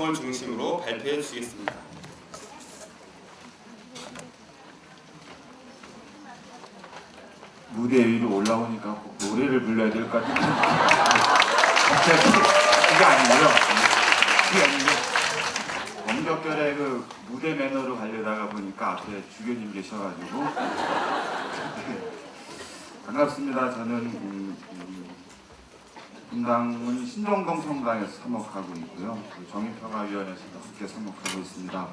내용을 중심으로 발표해 주시겠습니다. 무대 위로 올라오니까 꼭 노래를 불러야 될 것 같은데 그게 아니고요. 그게 아니고 엄격결에 그 무대 매너로 가려다가 보니까 앞에 주교님 계셔가지고 반갑습니다. 저는 분당은 신정동 성당에서 사목하고 있고요. 정의평화위원회에서도 함께 사목하고 있습니다.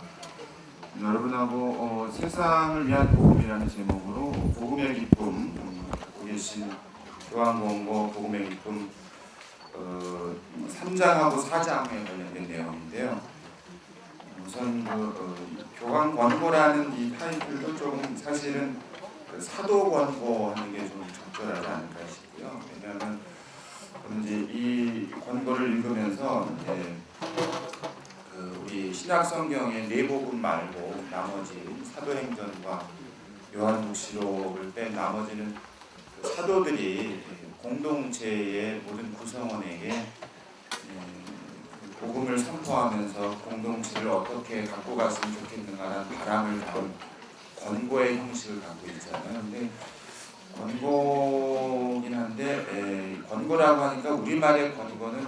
여러분하고 세상을 위한 복음이라는 제목으로 복음의 기쁨 갖고 계신 교황공고 복음의 기쁨 3장하고 4장에 관련된 내용인데요. 우선 교황 권고라는 이 타이틀도 조금 사실은 사도 권고하는 게 좀 적절하지 않을까 싶고요. 왜냐하면 이제 이 권고를 읽으면서 이제 우리 신약 성경의 네 복음 말고 나머지 사도행전과 요한복시록을 뺀 나머지는 사도들이 공동체의 모든 구성원에게 복음을 선포하면서 공동체를 어떻게 갖고 갔으면 좋겠는가라는 바람을 담은 권고의 형식을 갖고 있잖아요. 근데 권고긴 한데 권고라고 하니까 우리말의 권고는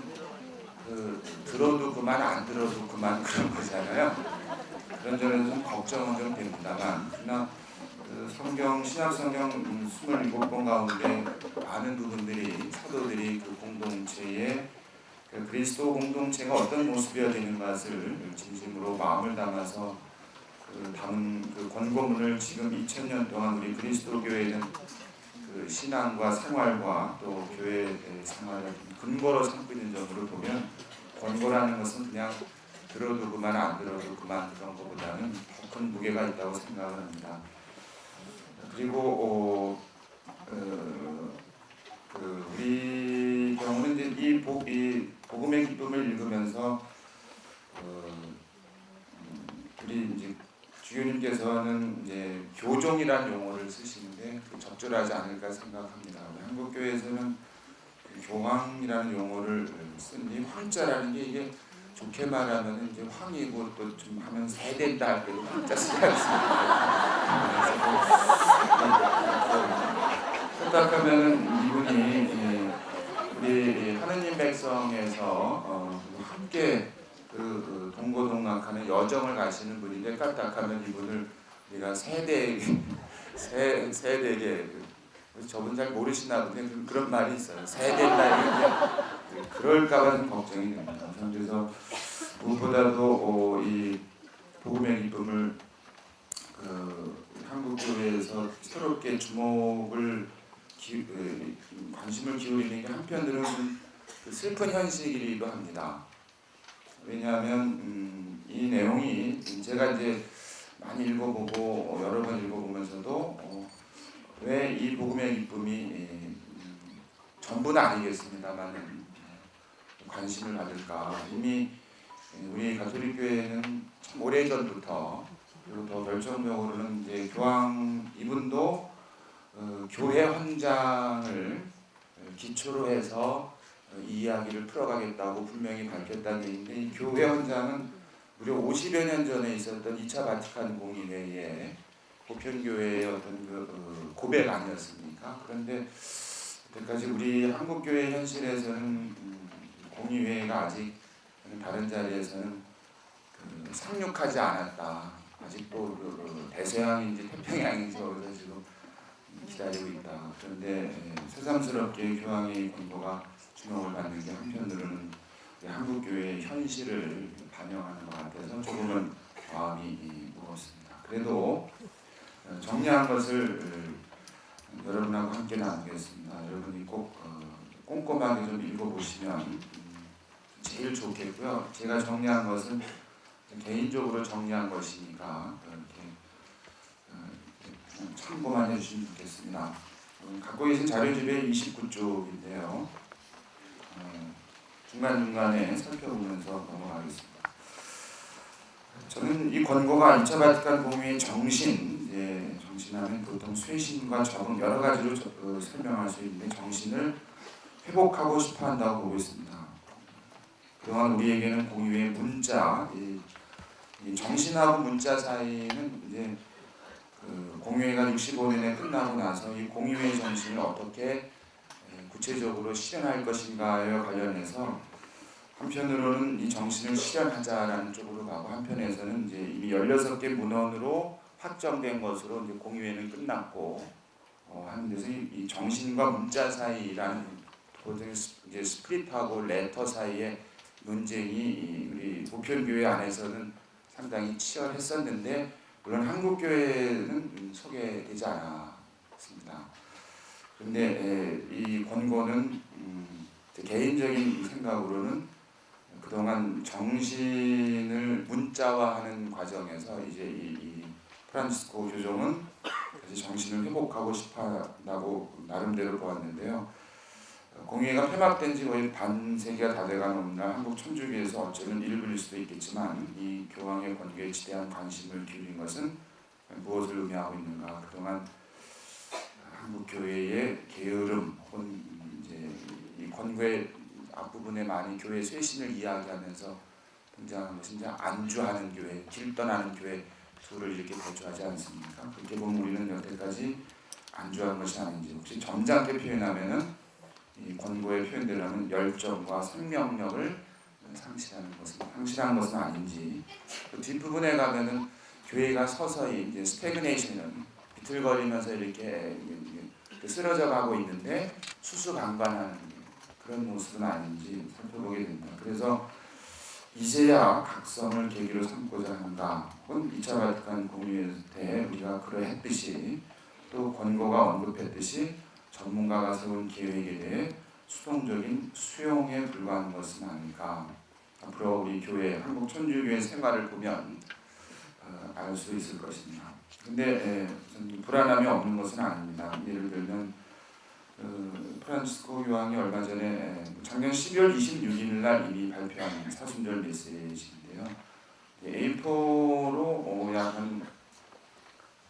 들어도 그만 안 들어도 그만 그런 거잖아요. 그런 점에서 좀 걱정은 좀 됩니다만 그러나 성경 신약 성경 27권 가운데 많은 부분들이 사도들이 그 공동체의 그리스도 공동체가 어떤 모습이어야 되는 것을 진심으로 마음을 담아서 담은 그 권고문을 지금 2000년 동안 우리 그리스도 교회는 그 신앙과 생활과 또 교회 생활을 근거로 삼고 있는 점으로 보면 권고라는 것은 그냥 들어도 그만 안 들어도 그만 그런 것보다는 더 큰 무게가 있다고 생각을 합니다. 그리고 우리 경우는 이제 이 복음의 기쁨을 읽으면서 우리 이제 주교님께서는 이제 교종이라는 용어를 쓰시는데 적절하지 않을까 생각합니다. 한국 교회에서는 교황이라는 용어를 쓰니 황자라는 게 이게 좋게 말하면 이제 황이고 또 좀 하면 세된다 할 때도 황자 쓰지 않습니까? 생각하면은 이분이 우리 하느님 백성에서 함께 동고동락하는 여정을 가시는 분인데 까딱하면 이분을 우리가 세대에게 저분 잘 모르시나 본데 그런 말이 있어요. 세대다 그럴까봐 좀 걱정이 됩니다. 그래서 무엇보다도 이 복음의 기쁨을 한국 교회에서 새롭게 관심을 기울이는 게 한편으로는 슬픈 현실이기도 합니다. 왜냐하면 이 내용이 제가 이제 많이 읽어보고 여러 번 읽어보면서도 왜 이 복음의 기쁨이 전부는 아니겠습니다만 관심을 받을까. 이미 우리 가톨릭 교회는 참 오래전부터 그리고 더 결정적으로는 이제 교황 이분도 교회 헌장을 기초로 해서 이 이야기를 풀어가겠다고 분명히 밝혔다는 게 있는데 이 교회 헌장은 무려 50여 년 전에 있었던 2차 바티칸 공의회의 보편교회의 어떤 고백 아니었습니까? 그런데 그때까지 우리 한국교회 현실에서는 공의회가 아직 다른 자리에서는 상륙하지 않았다. 아직도 대서양인지 태평양인지 어디서 지금 기다리고 있다. 그런데 새삼스럽게 교황의 권고가 주목을 받는 게 한편으로는 한국교회의 현실을 반영하는 것 같아서 조금은 마음이 무겁습니다. 그래도 정리한 것을 여러분하고 함께 나누겠습니다. 여러분이 꼭 꼼꼼하게 좀 읽어보시면 제일 좋겠고요. 제가 정리한 것은 개인적으로 정리한 것이니까 이렇게 참고만 해주시면 좋겠습니다. 갖고 계신 자료집에 29쪽인데요. 중간중간에 살펴보면서 넘어가겠습니다. 저는 이 권고가 2차 바티칸 공의회의 정신하면 보통 쇄신과 적응 여러 가지로 설명할 수 있는데 정신을 회복하고 싶어 한다고 보고 있습니다. 그동안 우리에게는 공유의 문자, 이 정신하고 문자 사이는 이제 그 공유회가 65년에 끝나고 나서 이 공유회 정신을 어떻게 구체적으로 실현할 것인가에 관련해서 한편으로는 이 정신을 실현하자라는 쪽으로 가고 한편에서는 이제 이미 16개 문헌으로 확정된 것으로 이제 공유회는 끝났고 하는 데서 이 정신과 문자 사이라는 보통 이제 스피릿하고 레터 사이의 논쟁이 우리 보편교회 안에서는 상당히 치열했었는데 물론 한국교회는 소개되지 않았습니다. 그런데 이 권고는 제 개인적인 생각으로는 그동안 정신을 문자화하는 과정에서 이제 이 프란치스코 교종은 다시 정신을 회복하고 싶어한다고 나름대로 보았는데요. 공회가 폐막된 지 거의 반세기가 다 돼가는 오늘날 한국 천주교에서 어쩌면 일부일 수도 있겠지만 이 교황의 권고에 지대한 관심을 기울인 것은 무엇을 의미하고 있는가? 그동안 한국 교회의 게으름 혹은 이제 이 권고의 앞부분에 많이 교회 쇄신을 이야기하면서 등장한 것이 이제 안주하는 교회, 길 떠나는 교회 둘을 이렇게 대조하지 않습니까? 그렇게 보면 우리는 여태까지 안주한 것이 아닌지 혹시 점잖게 표현하면은 이 권고의 표현대로 하면 열정과 생명력을 상실한 것은 아닌지 그 뒷부분에 가면은 교회가 서서히 이제 스태그네이션은 비틀거리면서 이렇게 쓰러져 가고 있는데 수수방관하는 그런 모습은 아닌지 살펴보게 됩니다. 그래서 이제야 각성을 계기로 삼고자 한다. 혹은 2차 바티칸 공유회 때 우리가 그러했듯이 또 권고가 언급했듯이 전문가가 세운 계획에 대해 수동적인 수용에 불과한 것은 아닐까. 앞으로 우리 교회, 한국 천주교회 생활을 보면 알 수 있을 것입니다. 근데 불안함이 없는 것은 아닙니다. 예를 들면 프란치스코 교황이 얼마 전에 작년 12월 26일 날 이미 발표한 사순절 메시지인데요. A4로 약 한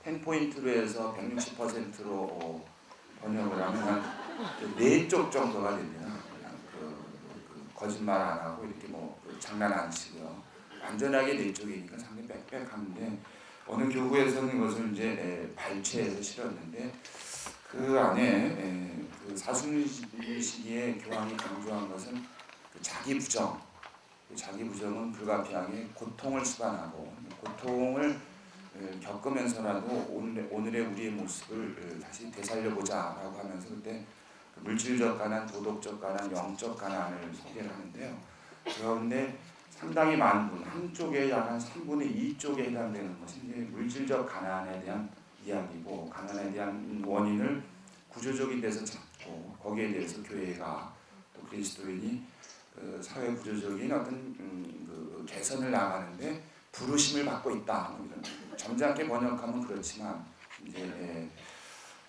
10포인트로 해서 160%로 번역을 하면 한 4쪽 정도가 됩니다. 거짓말 안 하고 이렇게 장난 안 치고요. 완전하게 4쪽이니까 상당히 빽빽한데 어느 교구에서는 이것을 이제 발췌해서 실었는데 그 안에 그 사순시기에 교황이 강조한 것은 그 자기 부정. 자기 부정은 불가피하게 고통을 수반하고 고통을 겪으면서라도 오늘의 우리의 모습을 다시 되살려보자라고 하면서 그때 물질적 가난, 도덕적 가난, 영적 가난을 소개를 하는데요. 그런데 상당히 많은 분, 한쪽에 약 한 3분의 2쪽에 해당되는 것이 이제 물질적 가난에 대한 이야기고 가난에 대한 원인을 구조적인 데서 찾고 거기에 대해서 교회가 또 그리스도인이 사회 구조적인 어떤 그 개선을 나가는데 부르심을 받고 있다. 이런 점잖게 번역하면 그렇지만 이제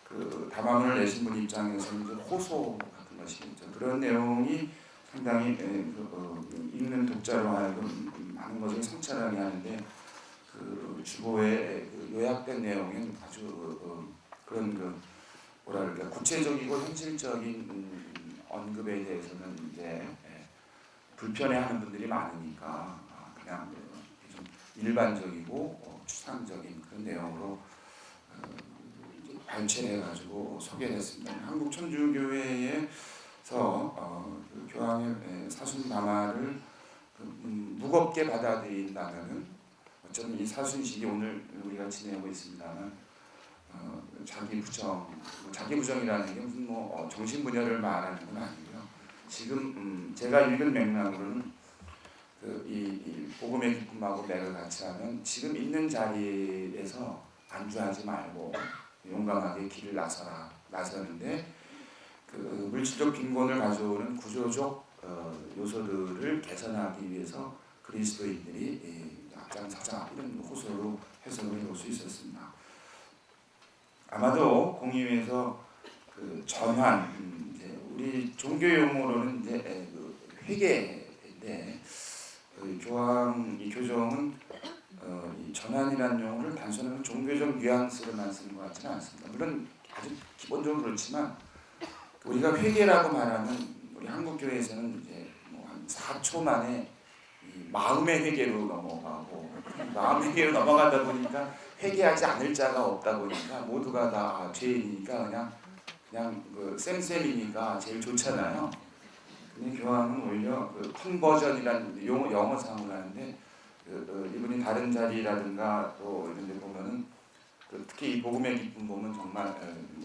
그 담화문을 내신 분 입장에서는 이제 호소 같은 것이죠. 그런 내용이 상당히 읽는 독자로 하여금 많은 것을 성찰하게 하는데 그 주보의 요약된 내용은 아주 그런 뭐랄까 구체적이고 현실적인 언급에 대해서는 이제 불편해하는 분들이 많으니까 그냥 좀 일반적이고 추상적인 그런 내용으로 발췌해가지고 소개했습니다. 한국 천주교회에서 그 교황의 사순 담화를 무겁게 받아들인다면은 어쩌면 이 사순식이 오늘 우리가 지내고 있습니다만 자기 부정이라는 게 무슨 정신분열을 말하는 건 아니고요. 지금 제가 읽은 맥락으로는 이 복음의 기쁨하고 맥을 같이 하면 지금 있는 자리에서 안주하지 말고 용감하게 길을 나서는데 그 물질적 빈곤을 가져오는 구조적 요소들을 개선하기 위해서 그리스도인들이 앞장서자 이런 호소로 해석을 해볼 수 있었습니다. 아마도 공의회에서 그 전환, 이제 우리 종교 용어로는 이제 회개인데 이 교정은 이 전환이라는 용어를 단순한 종교적 뉘앙스로만 쓰는 것 같지는 않습니다. 물론 아주 기본적으로 그렇지만 우리가 회개라고 말하는 우리 한국 교회에서는 이제 한 4초 만에 이 마음의 회개로 넘어가고 마음의 회개로 넘어가다 보니까 회개하지 않을 자가 없다 보니까 모두가 다 죄인이니까 그냥 그 쌤쌤이니까 제일 좋잖아요. 근데 교황은 오히려 그 컨버전이라는 영어 사용을 하는데 이분이 다른 자리라든가 또 이런 데 보면은 특히 이 복음의 기쁨 보면 정말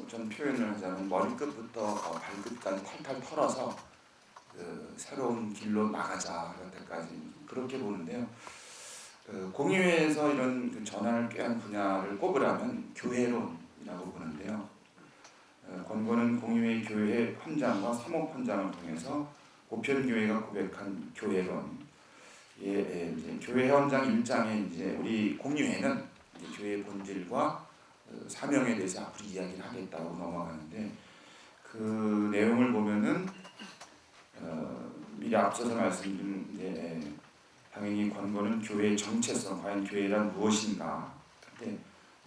전 표현을 하자면 머리끝부터 발끝까지 탈탈 털어서 새로운 길로 나가자 할 때까지 그렇게 보는데요. 공의회에서 이런 그 전환을 꾀한 분야를 꼽으라면 교회론이라고 보는데요. 권고는 공의회 교회 헌장과 사목 헌장을 통해서 보편교회가 고백한 교회론. 이제 교회 헌장 1장에 이제 우리 공의회는 이제 교회의 본질과 사명에 대해서 앞으로 이야기를 하겠다고 넘어가는데 그 내용을 보면은 미리 앞서서 말씀드린 이제 당연히 권고는 교회의 정체성, 과연 교회란 무엇인가. 근데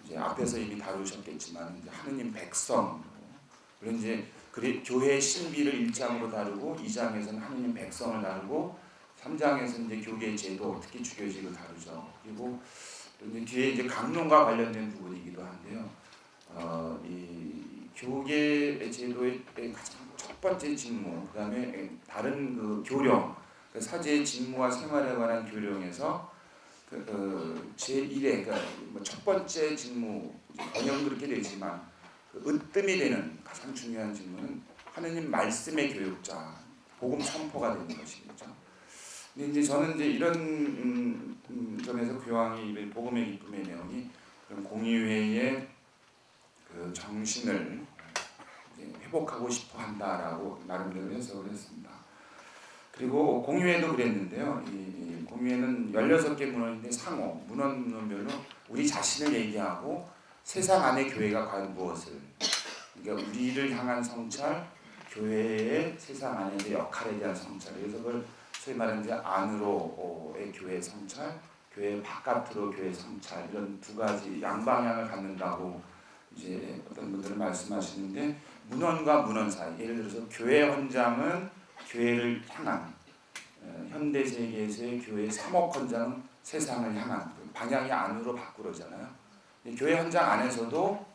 이제 앞에서 이미 다루셨겠지만 이제 하느님 백성, 물론 이제 교회의 신비를 1장으로 다루고 2장에서는 하느님 백성을 다루고 3장에서는 이제 교계의 제도, 특히 주교직을 다루죠. 그리고 이제 뒤에 이제 강론과 관련된 부분이기도 한데요. 이 교계의 제도의 가장 첫 번째 직무, 그다음에 다른 그 교령, 그 사제의 직무와 생활에 관한 교령에서 제1의 그러니까 첫 번째 직무, 번역은 그렇게 되지만 으뜸이 되는 가장 중요한 직무는 하느님 말씀의 교육자, 복음 선포가 되는 것이겠죠. 근데 이제 저는 이제 이런 점에서 교황이 이 복음의 기쁨의 내용이 그런 공의회의 그 정신을 회복하고 싶어 한다라고 나름대로 해석을 했습니다. 그리고 공의회도 그랬는데요. 이 공의회는 16개 문헌인데 상호, 문헌별로 우리 자신을 얘기하고 세상 안의 교회가 과연 무엇을, 그러니까 우리를 향한 성찰, 교회의 세상 안의 역할에 대한 성찰. 그래서 그걸 소위 말하는 이제 안으로의 교회 성찰, 교회 바깥으로 교회 성찰, 이런 두 가지 양방향을 갖는다고 이제 어떤 분들은 말씀하시는데, 문헌과 문헌 사이, 예를 들어서 교회 헌장은 교회를 향한, 현대 세계에서의 교회 사목 헌장은 세상을 향한, 방향이 안으로 밖으로잖아요. 교회 헌장 안에서도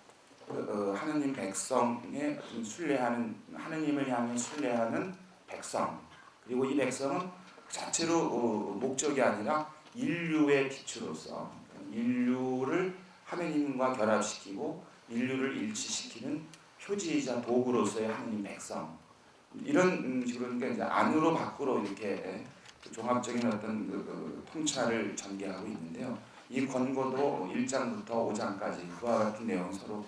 하느님 백성의 순례하는, 하느님을 향해 순례하는 백성, 그리고 이 백성은 자체로 목적이 아니라 인류의 빛으로서 인류를 하느님과 결합시키고 인류를 일치시키는 표지이자 도구로서의 하느님 백성, 이런 식으로 그러니까 이제 안으로 밖으로 이렇게 종합적인 어떤 통찰을 전개하고 있는데요. 이 권고도 1장부터 5장까지 그와 같은 내용 서로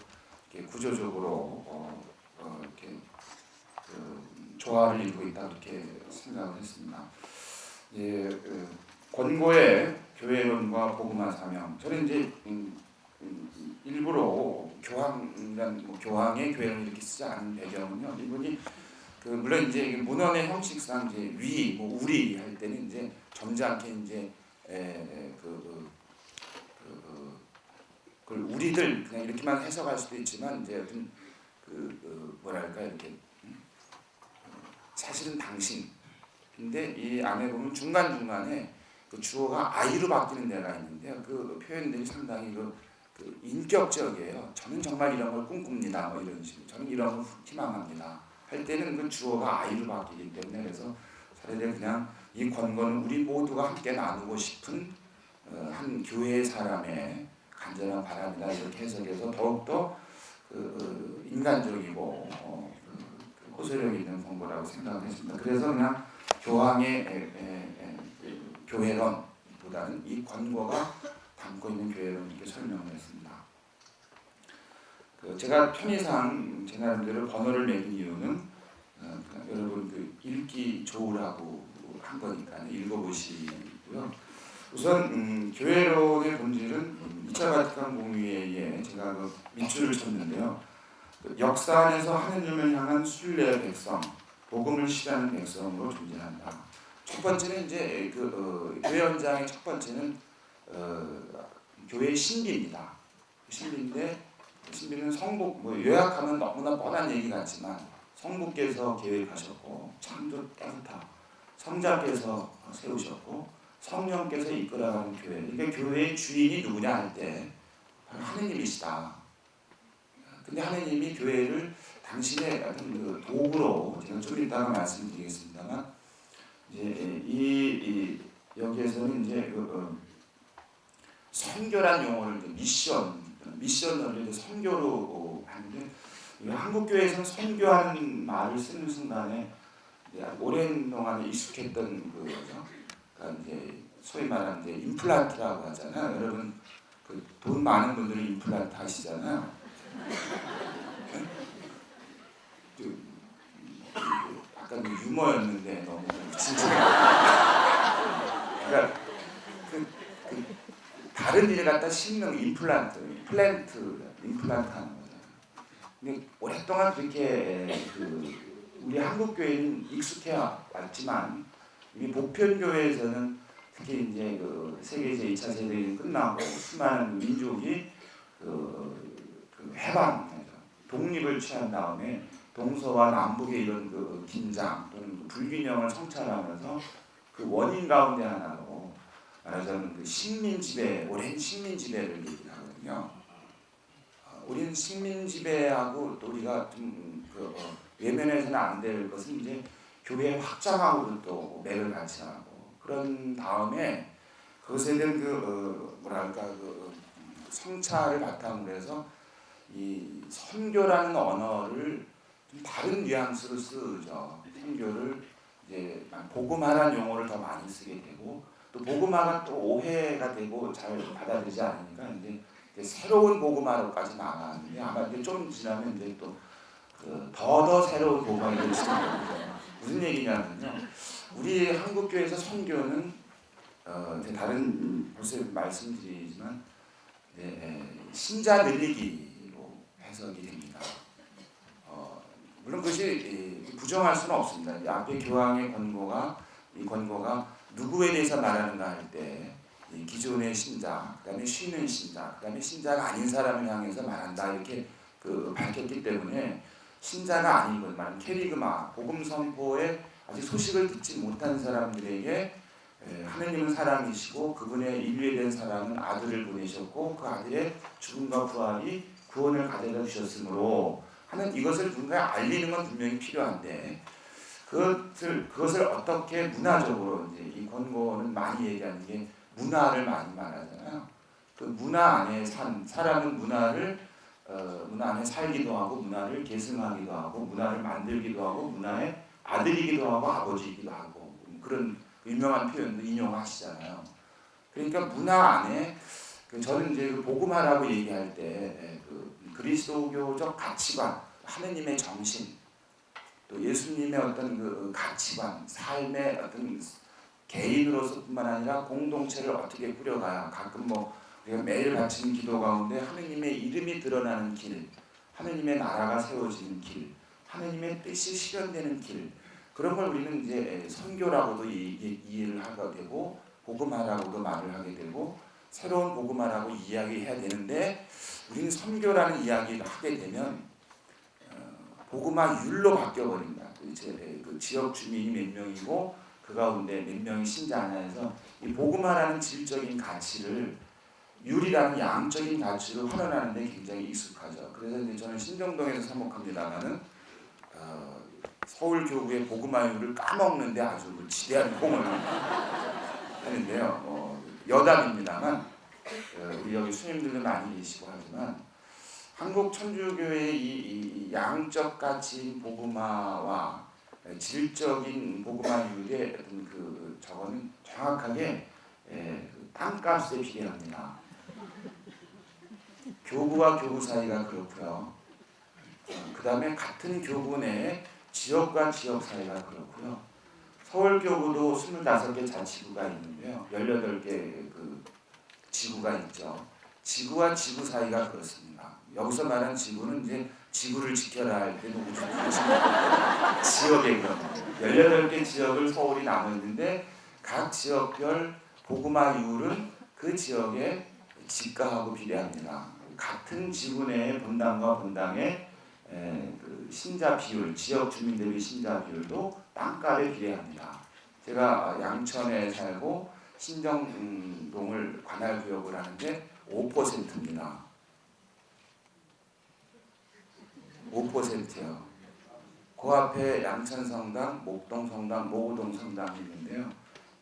이렇게 구조적으로 이렇게 조화를 이루고 있다, 이렇게 생각을 했습니다. 예, 권고의 교회론과 복음화 사명. 저는 이제 일부러 교황의 교회론을 이렇게 쓰지 않은 배경은요. 이분이 물론 이제 문헌의 형식상 이제 위, 우리 할 때는 이제 점잖게 이제 그걸 우리들 그냥 이렇게만 해석할 수도 있지만 이제 어떤 뭐랄까 이렇게 사실은 당신. 근데 이 안에 보면 중간 중간에 그 주어가 아이로 바뀌는 데가 있는데요. 그 표현들이 상당히 인격적이에요. 저는 정말 이런 걸 꿈꿉니다. 뭐 이런 식으로. 저는 이런 걸 희망합니다. 할 때는 그 주어가 아이로 바뀌기 때문에, 그래서 차라리 그냥 이 권고는 우리 모두가 함께 나누고 싶은 한 교회의 사람의 간절한 바람이다, 이렇게 해석해서 더욱더 인간적이고 호소력 있는 권고라고 생각을 했습니다. 그래서 그냥 교황의 교회론보다는 이 권고가 담고 있는 교회론, 이렇게 설명을 했습니다. 제가 편의상 제 나름대로 번호를 매긴 이유는 여러분 읽기 좋으라고 한 거니까 읽어보시고요. 우선 교회론의 본질은 2차 바티칸 공의회에 제가 밑줄을 쳤는데요. 역사 안에서 하느님을 향한 순례의 백성, 복음을 실하는 백성으로 존재한다. 첫 번째는 이제 교회 현장의 첫 번째는 교회의 신비입니다. 신비인데, 신비는 성국, 요약하면 너무나 뻔한 얘기 같지만 성부께서 계획하셨고 참도 깨끗하고 성자께서 세우셨고 성령께서 이끌어가는 교회. 그러니까 교회의 주인이 누구냐 할 때 바로 하느님이시다. 근데 하느님이 교회를 당신의 어떤 그 도구로, 제가 좀 이따가 말씀드리겠습니다만, 이제 여기에서는 이제 선교란 용어를 미션을 선교로 하는데, 한국 교회에서는 선교하는 말을 쓰는 순간에 오랜 동안 익숙했던 그거죠. 그러니까 이제 소위 말하는 이제 임플란트라고 하잖아요. 여러분 그 돈 많은 분들이 임플란트 하시잖아요. 약간 유머였는데 너무 진짜. 그러니까 그 다른 일 갖다 심는 임플란트 하는 거죠. 근데 오랫동안 그렇게 우리 한국 교회는 익숙해 왔지만, 우리 보편교회에서는 특히 이제 그 세계 제2차 세대전이 끝나고 수많은 민족이 해방, 독립을 취한 다음에 동서와 남북의 이런 그 긴장 또는 그 불균형을 성찰하면서 그 원인 가운데 하나로 말하자면 그 식민지배, 오랜 식민지배를 얘기를 하거든요. 우리는 식민지배하고 또 우리가 좀 외면해서는 안 될 것은 이제 교회 확장하고도 또 맥을 같이 하고, 그런 다음에 그것에 대한 성찰을 바탕으로 해서 이 선교라는 언어를 좀 다른 뉘앙스로 쓰죠. 선교를 이제 복음화라는 용어를 더 많이 쓰게 되고, 또 복음화가 또 오해가 되고 잘 받아들이지 않으니까 이제 새로운 복음화로까지 나가는데, 아마 이제 좀 지나면 이제 또 더 새로운 복음화가 될 수도 있습니다. 무슨 얘기냐면요, 우리 한국 교회에서 선교는 다른 벌써 말씀드리지만 신자 늘리기로 해석이 됩니다. 물론 그것이 부정할 수는 없습니다. 앞에 교황의 권고가 누구에 대해서 말하는가 할 때 기존의 신자, 그다음에 쉬는 신자, 그다음에 신자가 아닌 사람을 향해서 말한다, 이렇게 밝혔기 때문에 신자가 아닌 것, 말하는 캐리그마, 복음 선포에 아직 소식을 듣지 못한 사람들에게 하느님은 사랑이시고 그분의 인류에 대한 사랑은 아들을 보내셨고 그 아들의 죽음과 부활이 구원을 가져다 주셨으므로 하는, 이것을 누군가에 알리는 건 분명히 필요한데, 그것을 어떻게 문화적으로, 이제 이 권고는 많이 얘기하는 게 문화를 많이 말하잖아요. 그 문화 안에 사람은 문화 안에 살기도 하고, 문화를 계승하기도 하고, 문화를 만들기도 하고, 문화의 아들이기도 하고 아버지이기도 하고, 그런 유명한 표현도 인용하시잖아요. 그러니까 문화 안에 저는 이제 복음화라고 얘기할 때 그리스도교적 가치관, 하느님의 정신, 또 예수님의 어떤 그 가치관, 삶의 어떤 개인으로서뿐만 아니라 공동체를 어떻게 꾸려가야, 가끔 우리가 매일 바치는 기도 가운데 하느님의 이름이 드러나는 길, 하느님의 나라가 세워지는 길, 하느님의 뜻이 실현되는 길, 그런 걸 우리는 이제 선교라고도 이해를 하게 되고, 복음화라고도 말을 하게 되고, 새로운 복음화라고 이야기해야 되는데, 우리는 선교라는 이야기를 하게 되면 복음화율로 바뀌어버립니다. 그 지역 주민이 몇 명이고 그 가운데 몇 명이 신자냐 해서 이 복음화라는 질적인 가치를 율이라는 양적인 가치로 활용하는 데 굉장히 익숙하죠. 그래서 이제 저는 신정동에서 사목합니다만은 서울교구의 복음화율을 까먹는데 아주 지대한 공을 하는데요. 여담입니다만 우리 여기 스님들도 많이 계시고 하지만, 한국 천주교회의 이 양적 가치인 복음화와 질적인 복음화율의 어떤 저거는 정확하게 땅값에 비례합니다. 교구와 교구 사이가 그렇고요. 그 다음에 같은 교구 내에 지역과 지역 사이가 그렇고요. 서울교구도 25개 자치구가 있는데요. 18개 지구가 있죠. 지구와 지구 사이가 그렇습니다. 여기서 말하는 지구는 이제 지구를 지켜라 할 때는 우주 지역의 그런 18개 지역을 서울이 나누는데, 각 지역별 복음화율은 그 지역의 지가하고 비례합니다. 같은 지구 내의 본당과 본당의 그 신자 비율, 지역 주민들의 신자 비율도 땅값에 비례합니다. 제가 양천에 살고 신정동을 관할구역을 하는데 5%입니다. 5%요. 그 앞에 양천성당, 목동성당, 모구동성당이 있는데요.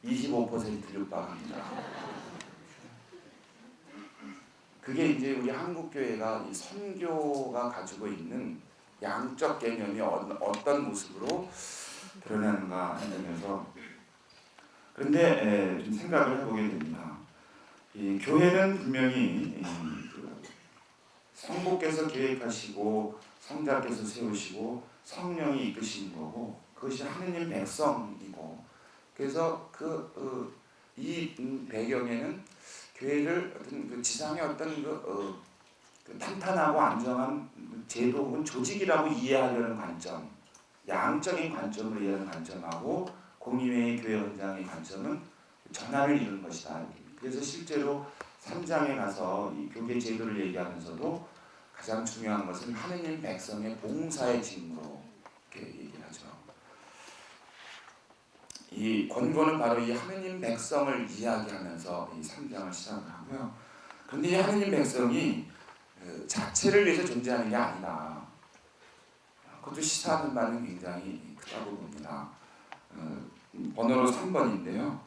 25% 육박합니다. 그게 이제 우리 한국교회가 이 선교가 가지고 있는 양적 개념이 어떤 모습으로 드러나는가 하면서, 그런데 좀 생각을 해보게 됩니다. 이 교회는 분명히 성부께서 계획하시고 성자께서 세우시고 성령이 이끄시는 거고, 그것이 하느님 백성이고, 그래서 이 배경에는 교회를 어떤 그 지상의 어떤 그 탄탄하고 안정한 제도 혹은 조직이라고 이해하려는 관점, 양적인 관점으로 이해하는 관점하고 공의회의 교회 현장의 관점은 전환을 이루는 것이다. 그래서 실제로 3장에 가서 이 교계 제도를 얘기하면서도 가장 중요한 것은 하느님 백성의 봉사의 직무로 이렇게 얘기를 하죠. 이 권고는 바로 이 하느님 백성을 이야기하면서 이 3장을 시작을 하고요. 그런데 이 하느님 백성이 자체를 위해서 존재하는 게 아니다. 그것도 시사하는 바는 굉장히 크다고 봅니다. 번호로 3번인데요.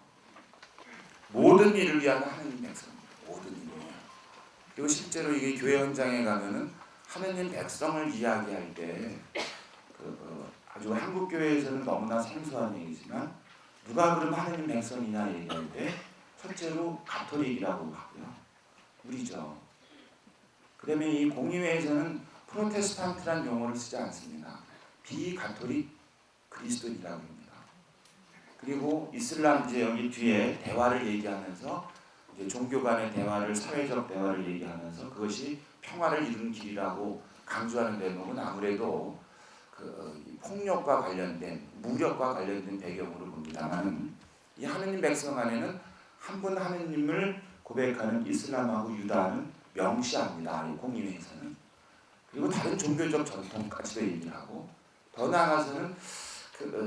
모든 일을 위한 하느님 백성, 모든 일을 위한. 그리고 실제로 이게 교회 현장에 가면은 하느님 백성을 이야기할 때 아주 한국 교회에서는 너무나 생소한 얘기지만, 누가 그럼 하느님 백성이냐 얘기할 때 첫째로 가톨릭이라고 하고요. 우리죠. 그다음에 이 공의회에서는 프로테스탄트란 용어를 쓰지 않습니다. 비가톨릭 그리스도인이라고 합니다. 그리고 이슬람 이제 여기 뒤에 대화를 얘기하면서 이제 종교 간의 대화를, 사회적 대화를 얘기하면서 그것이 평화를 이루는 길이라고 강조하는 대목은 아무래도 폭력과 관련된, 무력과 관련된 배경으로 봅니다만, 이 하느님 백성 안에는 한 분 하느님을 고백하는 이슬람하고 유다는 명시합니다. 이 공의회에서는. 그리고 다른 종교적 전통까지도 얘기를 하고, 더 나아가서는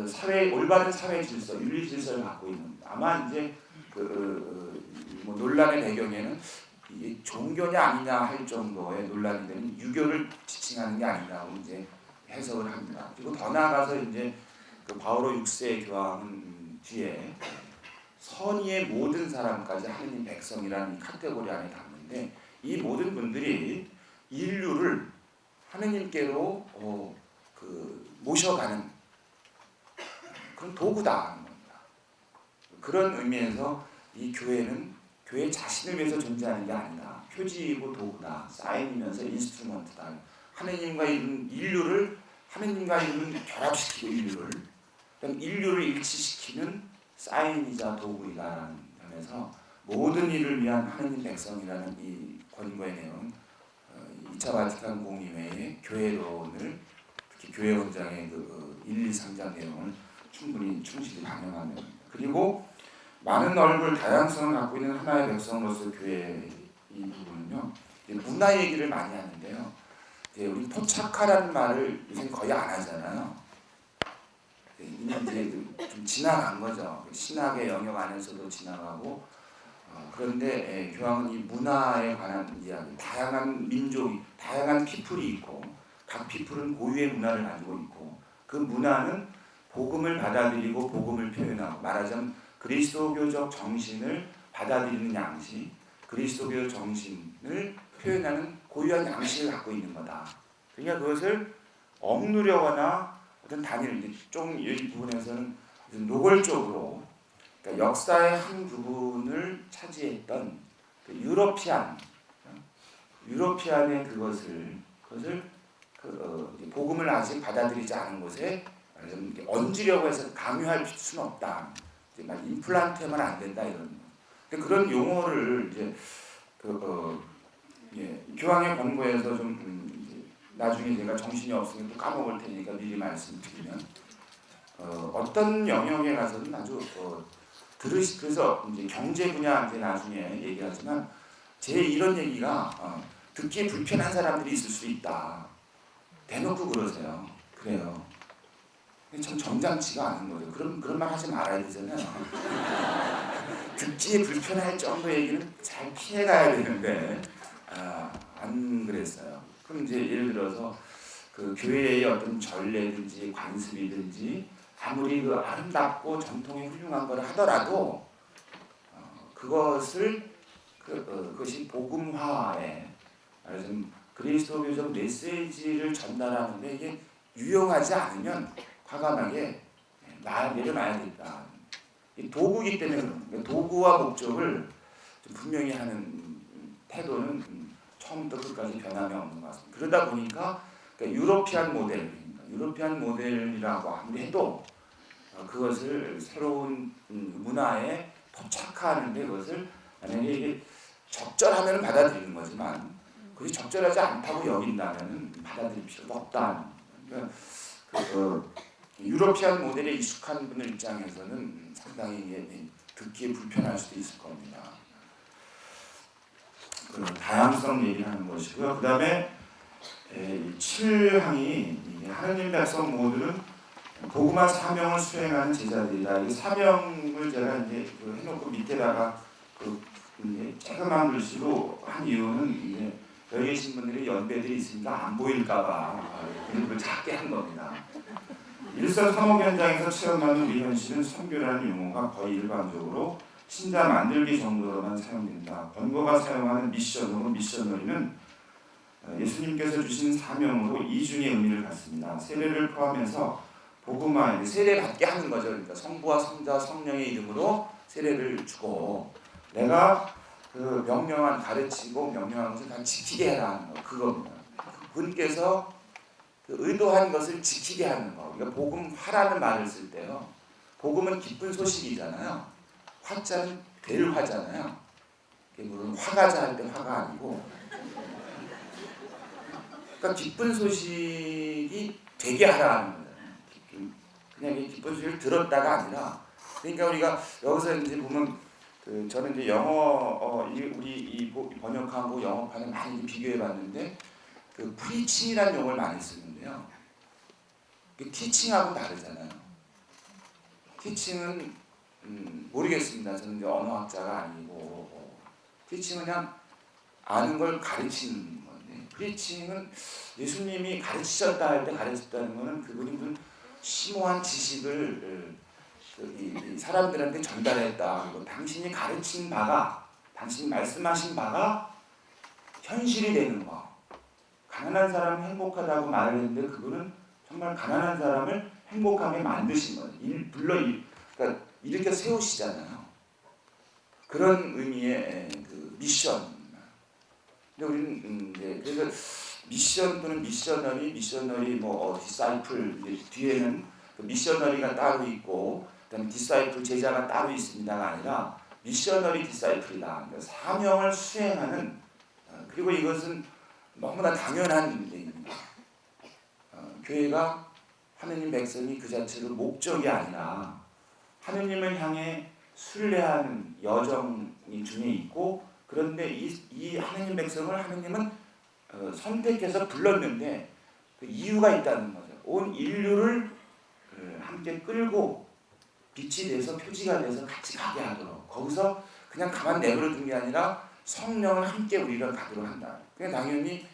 사회, 올바른 사회 질서, 윤리 질서를 갖고 있는, 아마 이제 논란의 배경에는 이게 종교냐 아니냐 할 정도의 논란이 되는 유교를 지칭하는 게 아니냐고 이제 해석을 합니다. 그리고 더 나아가서 이제 바오로 6세 교황은 뒤에 선의의 모든 사람까지 하느님 백성이라는 카테고리 안에 담는데, 이 모든 분들이 인류를 하느님께로 모셔가는 그런 도구다 하는 겁니다. 그런 의미에서 이 교회는 교회 자신을 위해서 존재하는 게 아니다. 표지이고 도구다. 사인이면서 인스트루먼트다. 하느님과 인류를 결합시키고 인류를 일치시키는 사인이자 도구이다라는 점에서 모든 일을 위한 하느님 백성이라는 이 권고의 내용은 2차 바티칸 공의회의 교회론을, 특히 교회 원장의 1, 2, 3장 내용을 충실히 반영하는, 그리고 많은 얼굴 다양성을 갖고 있는 하나의 백성으로서 교회의 이 부분은요, 문화 얘기를 많이 하는데요. 우리 토착화라는 말을 요새 거의 안 하잖아요. 이제 좀 지나간 거죠. 신학의 영역 안에서도 지나가고, 그런데 교황은 이 문화에 관한 이야기, 다양한 민족이, 다양한 피플이 있고, 각 피플은 고유의 문화를 가지고 있고, 그 문화는 복음을 받아들이고 복음을 표현하고, 말하자면 그리스도교적 정신을 받아들이는 양식, 그리스도교 정신을 표현하는 고유한 양식을 갖고 있는 거다. 그러니까 그것을 억누르거나 어떤 단일, 좀 이 부분에서는 노골적으로, 그러니까 역사의 한 부분을 차지했던 유러피안의 그것을 복음을 아직 받아들이지 않은 곳에 얹으려고 해서 강요할 수는 없다. 막 임플란트만 안 된다 이런. 그런 용어를 이제 교황의 권고에서 좀 나중에 제가 정신이 없으면 또 까먹을 테니까 미리 말씀드리면, 어떤 영역에 가서는 아주 그래서 이제 경제 분야한테 나중에 얘기하지만, 제 이런 얘기가 듣기 불편한 사람들이 있을 수 있다. 대놓고 그러세요. 그래요. 참 점잖지가 않은 거죠. 그런 말 하지 말아야 되잖아요. 듣기에 불편할 정도 얘기는 잘 피해가야 되는데 안 그랬어요. 그럼 이제 예를 들어서 그 교회의 어떤 전례든지 관습이든지 아무리 그 아름답고 전통이 훌륭한 걸 하더라도 그것이 복음화에 말해서 그리스도교적 메시지를 전달하는데 이게 유용하지 않으면 과감하게 내려놔야겠다. 이 도구이기 때문에 그런 거예요. 도구와 목적을 좀 분명히 하는 태도는 처음부터 끝까지 변함이 없는 것 같습니다. 그러다 보니까 그러니까 유러피안 모델이라고 아무리 해도 그것을 새로운 문화에 포착하는데 그것을 만약에 이게 적절하면 받아들이는 거지만 그것이 적절하지 않다고 여긴다면 받아들일 필요가 없다. 그러니까 유러피안 모델에 익숙한 분들 입장에서는 상당히 듣기에 불편할 수도 있을 겁니다. 그런 다양성 얘기하는 것이고요. 그 다음에 7항이 하느님 백성 모두는 복음화 사명을 수행하는 제자들이다. 이 사명을 제가 이제 해놓고 밑에다가 조그만 글씨로 한 이유는 여기 계신 분들이 연배들이 있으니까 안 보일까봐 이걸 작게 한 겁니다. 일선 상업 현장에서 체험하는 우리 현실은 선교라는 용어가 거의 일반적으로 신자 만들기 정도로만 사용된다. 권고가 사용하는 미셔너리는 예수님께서 주신 사명으로 이중의 의미를 갖습니다. 세례를 포함해서 복음화, 세례 받게 하는 거죠. 그러니까 성부와 성자, 성령의 이름으로 세례를 주고 내가 그 명령한 가르치고 명령한 것을 다 지키게 해라 하는 거 그겁니다. 그분께서 그 의도한 것을 지키게 하는 거. 그러니까 복음화라는 말을 쓸 때요. 복음은 기쁜 소식이잖아요. 화자는 될 화잖아요. 물론 화가자 할 때 화가 아니고. 그러니까 기쁜 소식이 되게 하라는 거예요. 그냥 이 기쁜 소식을 들었다가 아니라. 그러니까 우리가 여기서 이제 보면 저는 이제 영어 우리 번역하고 영어판을 많이 비교해봤는데 그 프리칭이라는 용어를 많이 쓰는데요. 그 티칭하고 다르잖아요. 티칭은 모르겠습니다. 저는 이제 언어학자가 아니고 티칭은 그냥 아는 걸 가르치는 건데 프리칭은 예수님이 가르치셨다 할 때 가르쳤다는 거는 그분이 무슨 심오한 지식을 이 사람들한테 전달했다. 그리고 당신이 가르친 바가 당신이 말씀하신 바가 현실이 되는 거. 가난한 사람은 행복하다고 말을 했는데 그분은 정말 가난한 사람을 행복하게 만드신 거예요. 그러니까 일으켜 세우시잖아요. 그런 의미의 그 미션. 근데 우리는 그래서 미션 또는 미셔너리 디사이플 뒤에는 그 미셔너리가 따로 있고 그다음에 디사이플 제자가 따로 있습니다가 아니라 미셔너리 디사이플이다. 그러니까 사명을 수행하는 그리고 이것은 너무나 당연한 일입니다. 교회가 하느님 백성이 그 자체로 목적이 아니라 하느님을 향해 순례하는 여정이 중에 있고 그런데 이 하느님 백성을 하느님은 선택해서 불렀는데 그 이유가 있다는 거죠. 온 인류를 함께 끌고 빛이 돼서 표지가 돼서 같이 가게 하도록 거기서 그냥 가만 내버려 둔 게 아니라 성령을 함께 우리가 가도록 한다. 그러니까 당연히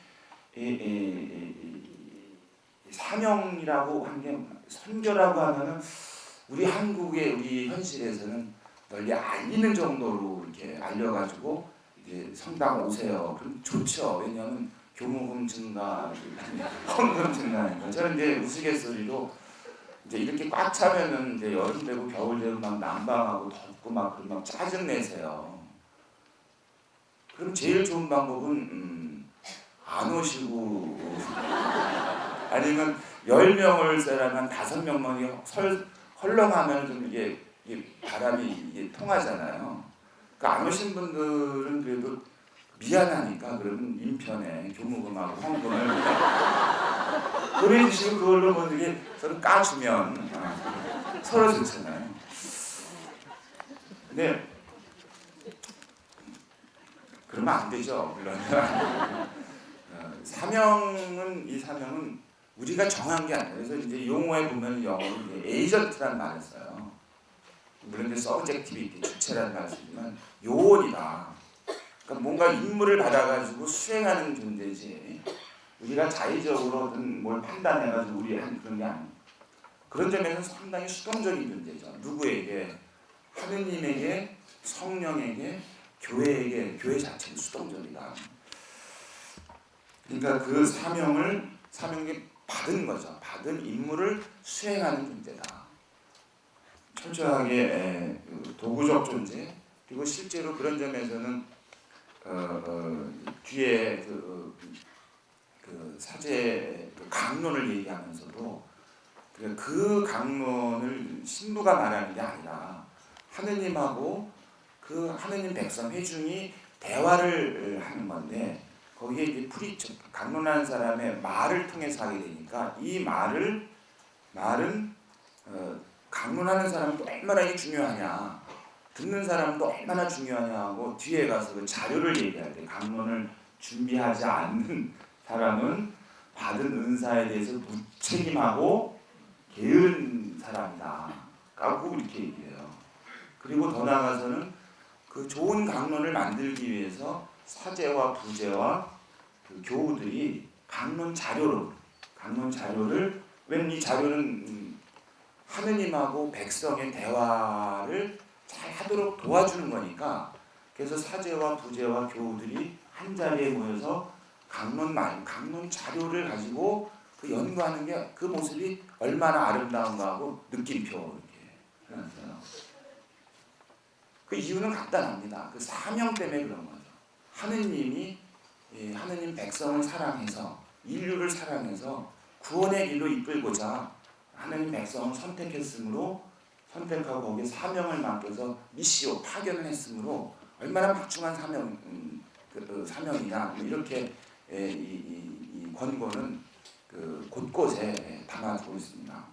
사명이라고 하는 게 선교라고 하면은 우리 한국의 우리 현실에서는 널리 알리는 정도로 이렇게 알려가지고 이제 성당 오세요. 그럼 좋죠. 왜냐하면 교무금 증가, 헌금 증가니까. 저는 이제 우스갯소리로 이제 이렇게 꽉 차면은 이제 여름 되고 겨울 되고 막 난방하고 덥고 막 그런 막 짜증 내세요. 그럼 제일 좋은 방법은 안 오시고 아니면 10명을 써라면 5명만 헐렁하면 좀 이게 바람이 이게 통하잖아요. 그러니까 안 오신 분들은 그래도 미안하니까 그러면 인편에 교무금하고 헌금을 보내주시고 그걸로 뭐 이게 서로 까주면 서로 좋잖아요. 근데 그러면 안 되죠. 물론 이 사명은 우리가 정한 게 아니에요. 그래서 이제 용어에 보면 영어로 에이전트라는 말을 써요. 물론 이제 서브젝티비티, 주체라는 말을 쓰지만 요원이다. 그러니까 뭔가 임무를 받아가지고 수행하는 존재지. 우리가 자의적으로든 뭘 판단해가지고 우리 한 그런 게 아니에요. 그런 점에서 상당히 수동적인 존재죠. 누구에게? 하느님에게, 성령에게, 교회에게, 교회 자체는 수동적이다. 그러니까 그 사명을 받은 거죠. 받은 임무를 수행하는 존재다. 철저하게 도구적 존재. 그리고 실제로 그런 점에서는 뒤에 그 사제 강론을 얘기하면서도 그 강론을 신부가 말하는 게 아니라 하느님하고 그 하느님 백성 회중이 대화를 하는 건데 거기에 이제 프리처 강론하는 사람의 말을 통해서 하게 되니까 이 말은 강론하는 사람도 얼마나 이게 중요하냐, 듣는 사람도 얼마나 중요하냐 하고 뒤에 가서 그 자료를 얘기할 때 강론을 준비하지 않는 사람은 받은 은사에 대해서 무책임하고 게으른 사람이다. 꼭 이렇게 얘기해요. 그리고 더 나아가서는 그 좋은 강론을 만들기 위해서 사제와 부제와 그 교우들이 강론 자료를 웬 이 자료는 하느님하고 백성의 대화를 잘 하도록 도와주는 거니까 그래서 사제와 부제와 교우들이 한 자리에 모여서 강론 자료를 가지고 그 연구하는 게 그 모습이 얼마나 아름다운가 하고 느낌표 이렇게 해놨어요. 그 이유는 간단합니다. 그 사명 때문에 그런 거죠. 하느님이 하느님 백성을 사랑해서 인류를 사랑해서 구원의 길로 이끌고자 하느님 백성을 선택했으므로 선택하고 거기에 사명을 맡겨서 미시오 파견을 했으므로 얼마나 막중한 사명이냐 이렇게 이 권고는 그 곳곳에 담아두고 있습니다.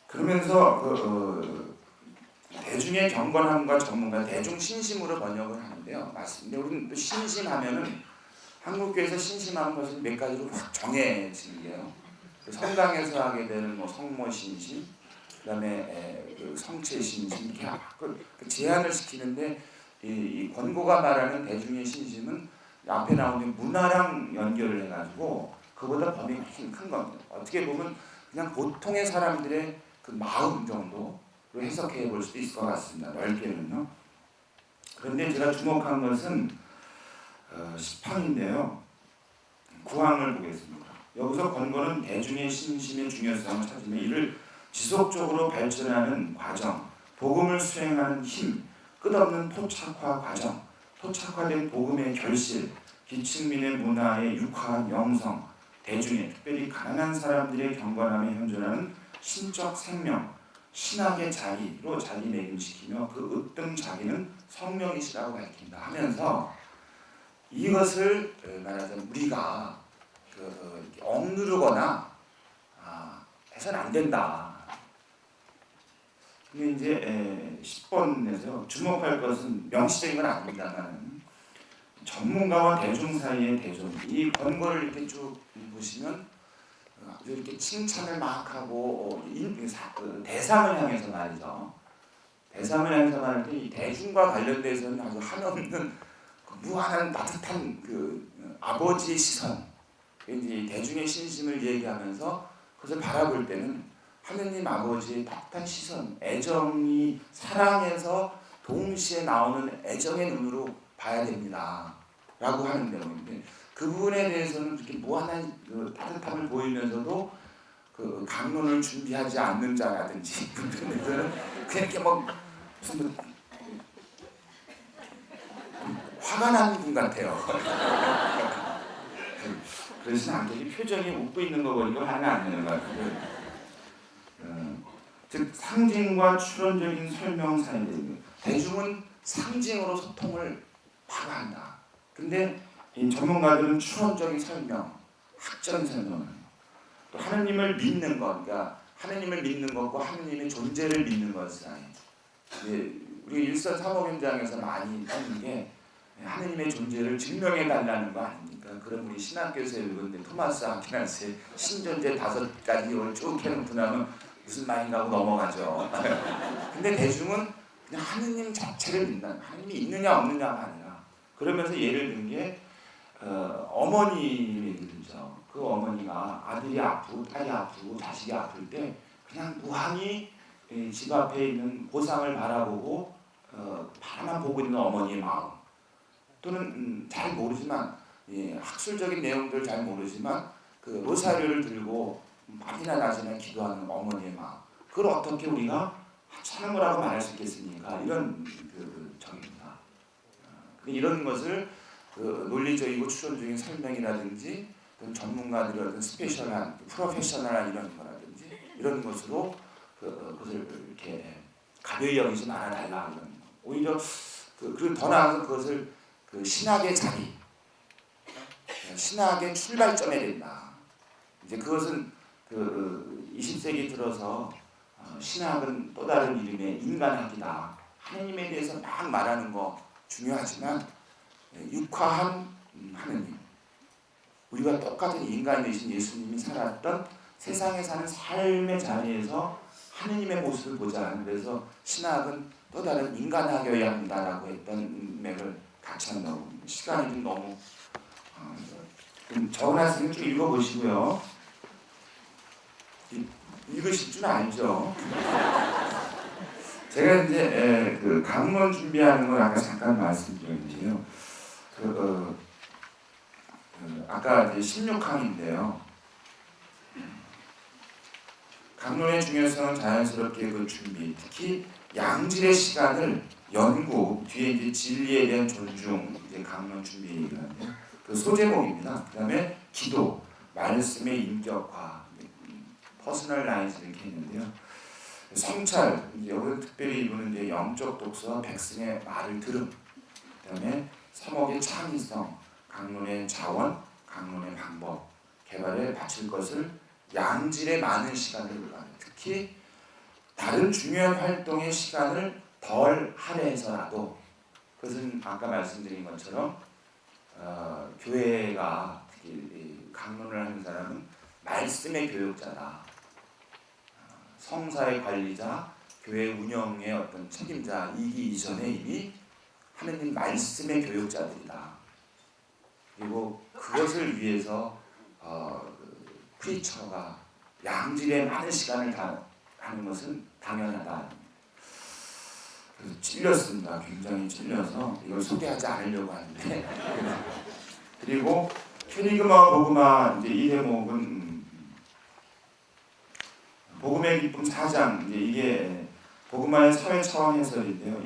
그러면서 대중의 경건함과 전문가 대중 신심으로 번역을 하는데요. 맞습니다. 우리는 또 신심하면은 한국교회에서 신심하는 것은 몇 가지로 확 정해지는 게요. 성당에서 하게 되는 뭐 성모 신심, 그다음에 그 성체 신심 이렇게 그 제한을 시키는데 이 권고가 말하는 대중의 신심은 앞에 나오는 문화랑 연결을 해가지고 그보다 범위가 훨씬 큰 겁니다. 어떻게 보면 그냥 보통의 사람들의 그 마음 정도로 해석해 볼 수도 있을 것 같습니다. 넓게는요. 그런데 제가 주목한 것은 10항인데요. 9항을 보겠습니다. 여기서 권고는 대중의 신심의 중요성을 찾으며 이를 지속적으로 발전하는 과정, 복음을 수행하는 힘, 끝없는 토착화 과정, 토착화된 복음의 결실, 기층민의 문화의 육화한 영성, 대중의 특별히 가난한 사람들의 경건함에 현존하는 신적 생명, 신학의 자리로 자리매김시키며 그 으뜸 자기는 성령이시라고 밝힌다 하면서 이것을 말하자면 우리가 억누르거나 해서는 안 된다. 근데 이제 10번에서 주목할 것은 명시적인 건 아닙니다만 전문가와 대중 사이의 대존 이 권고를 이렇게 쭉 보시면 이렇게 칭찬을 막 하고 대상을 향해서 말이죠. 대상을 향해서 말할 때 이 대중과 관련돼서는 아주 한없는 무한한 따뜻한 그 아버지의 시선, 이제 대중의 신심을 얘기하면서 그것을 바라볼 때는 하느님 아버지의 따뜻한 시선, 애정이 사랑에서 동시에 나오는 애정의 눈으로 봐야 됩니다. 라고 하는 내용인데 그 부분에 대해서는 이렇게 무한한 그 따뜻함을 보이면서도 그 강론을 준비하지 않는 자라든지 그런 그냥 이렇게 막 무슨 화가 난 분 같아요. 그러진 않게 표정이 웃고 있는 거 보니까 화가 안 나는 것 같아요. 즉 상징과 추론적인 설명 사이에 대중은 상징으로 소통을 바로 한다. 근데 이 전문가들은 추론적인 설명, 학적인 설명을 해요. 또 하느님을 믿는 것, 그러니까 하느님을 믿는 것과 하느님의 존재를 믿는 것 사이. 우리 일선 사목 현장에서 많이 하는 게 하느님의 존재를 증명해 달라는 거 아닙니까? 그럼 우리 신학교에서 읽은 토마스 아퀴나스의 신존재 5가지 이걸 쭉 해놓고 나면 무슨 말인가 하고 넘어가죠. 근데 대중은 그냥 하느님 자체를 믿는, 하느님이 있느냐 없느냐가 아니라, 그러면서 예를 든 게 어머니를 들죠. 그 어머니가 아들이 아프고 딸이 아프고 자식이 아플 때 그냥 무한히 집 앞에 있는 보상을 바라보고 바라만 보고 있는 어머니의 마음, 또는 잘 모르지만 학술적인 내용들 잘 모르지만 그 로사리오를 들고 밤이나 낮이나 기도하는 어머니의 마음, 그걸 어떻게 우리가 찬양이라고 말할 수 있겠습니까? 이런 적입니다. 이런 것을 논리적이고 추론적인 설명이라든지 전문가들의 어떤 스페셜한 프로페셔널한 이런 거라든지 이런 것으로 그것을 이렇게 가벼이 여기지 말아달라. 오히려 그리고 더 나아가서 그것을 신학의 자리, 신학의 출발점에 된다. 이제 그것은 20세기 들어서 신학은 또 다른 이름의 인간학이다. 하느님에 대해서 막 말하는 거 중요하지만 육화한 하느님, 우리가 똑같은 인간이신 예수님이 살았던 세상에 사는 삶의 자리에서 하느님의 모습을 보자. 그래서 신학은 또 다른 인간학이어야 한다라고 했던 맥을 같이 한다고. 시간이 좀 너무 적어놨으면 좀 읽어보시고요. 읽으실 줄 알죠? 제가 이제 그 강론 준비하는 걸 아까 잠깐 말씀드렸는데요. 아까 이제 16항인데요. 강론의 중요성은 자연스럽게 그 준비, 특히 양질의 시간을 연구, 뒤에 이제 진리에 대한 존중, 이제 강론 준비라는데 그 소제목입니다. 그다음에 기도, 말씀의 인격화, 퍼스널라이즈 이렇게 했는데요. 성찰, 여기서 특별히 이분은 이제 영적 독서, 백성의 말을 들음, 그다음에 서목의 창의성, 강론의 자원, 강론의 방법, 개발에 바칠 것을 양질의 많은 시간을 요구하는, 특히 다른 중요한 활동의 시간을 덜 할애해서라도, 그것은 아까 말씀드린 것처럼 교회가 특히 강론을 하는 사람은 말씀의 교육자다. 성사의 관리자, 교회 운영의 어떤 책임자이기 이전에 이미 하느님 말씀의 교육자들이다. 그리고 그것을 위해서 프리처가 양질의 많은 시간을 하는 것은 당연하다. 그래서 찔렸습니다. 굉장히 찔려서 이걸 소개하지 않으려고 하는데 그리고 캐리그마 복음화 이제 이 대목은 복음의 기쁨 4장, 이게 복음화의 사회 차원 해설인데요.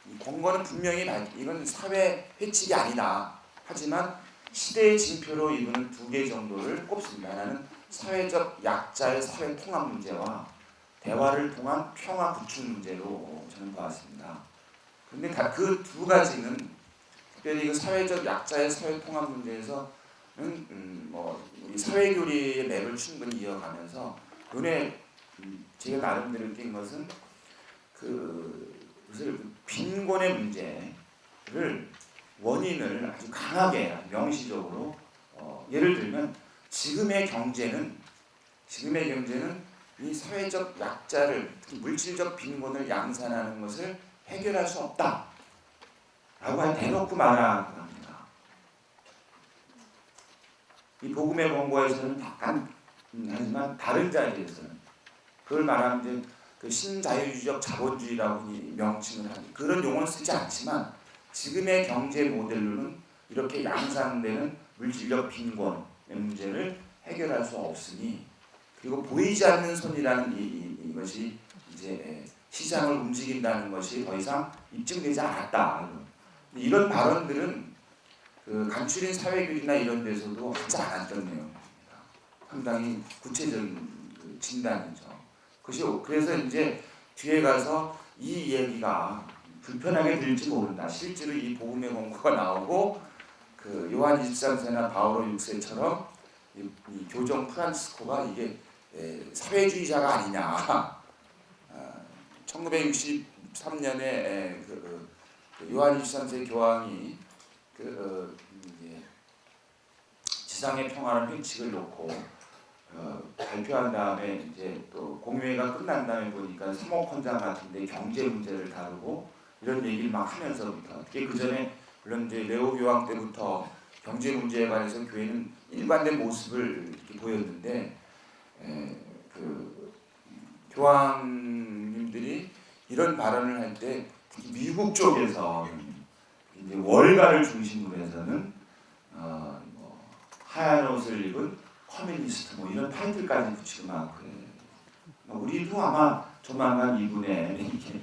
이 권고는 분명히 이건 사회 회칙이 아니다. 하지만 시대의 징표로 이분은 2개 정도를 꼽습니다. 하나는 사회적 약자의 사회 통합 문제와 대화를 통한 평화 구축 문제로 저는 보았습니다. 그런데 그 2가지는 특별히 그 사회적 약자의 사회 통합 문제에서는 우리 사회교리의 맥을 충분히 이어가면서 눈에 제가 나름대로 띈 것은 그것을 빈곤의 문제를 원인을 아주 강하게 명시적으로 예를 들면 지금의 경제는 이 사회적 약자를, 특히 물질적 빈곤을 양산하는 것을 해결할 수 없다 라고 대놓고 말하고 합니다. 이 복음의 권고에서는 약간 하지만 다른 자리에서는 그걸 말하면 이제 그 신자유주의적 자본주의라고 명칭을 하는 그런 용어는 쓰지 않지만 지금의 경제 모델로는 이렇게 양산되는 물질적 빈곤의 문제를 해결할 수 없으니, 그리고 보이지 않는 손이라는 이것이 이제 시장을 움직인다는 것이 더 이상 입증되지 않았다. 이런 발언들은 그 간추린 사회교육이나 이런 데서도 하지 않았던 내용입니다. 상당히 구체적인 진단이죠. 그래서 이제 뒤에 가서 이 이야기가 불편하게 들릴지 모른다. 실제로 이 복음의 권고가 나오고 그 요한 23세나 바오로 6세처럼 이 교정 프란치스코가 이게 사회주의자가 아니냐. 1963년에 그 요한 23세 교황이 이제 지상의 평화를 회칙을 놓고 발표한 다음에 이제 또 공유회가 끝난 다음에 보니까 사목헌장 같은데 경제 문제를 다루고 이런 얘기를 막 하면서부터 특히 그 전에 물론 이제 레오 교황 때부터 경제 문제에 관해서 교회는 일관된 모습을 이렇게 보였는데 그 교황님들이 이런 발언을 할 때 특히 미국 쪽에서 이제 월가를 중심으로 해서는 뭐 하얀 옷을 입은 커뮤니스트 뭐 이런 타이틀까지 붙이고 막 그래. 우리도 아마 조만간 이분의 이렇게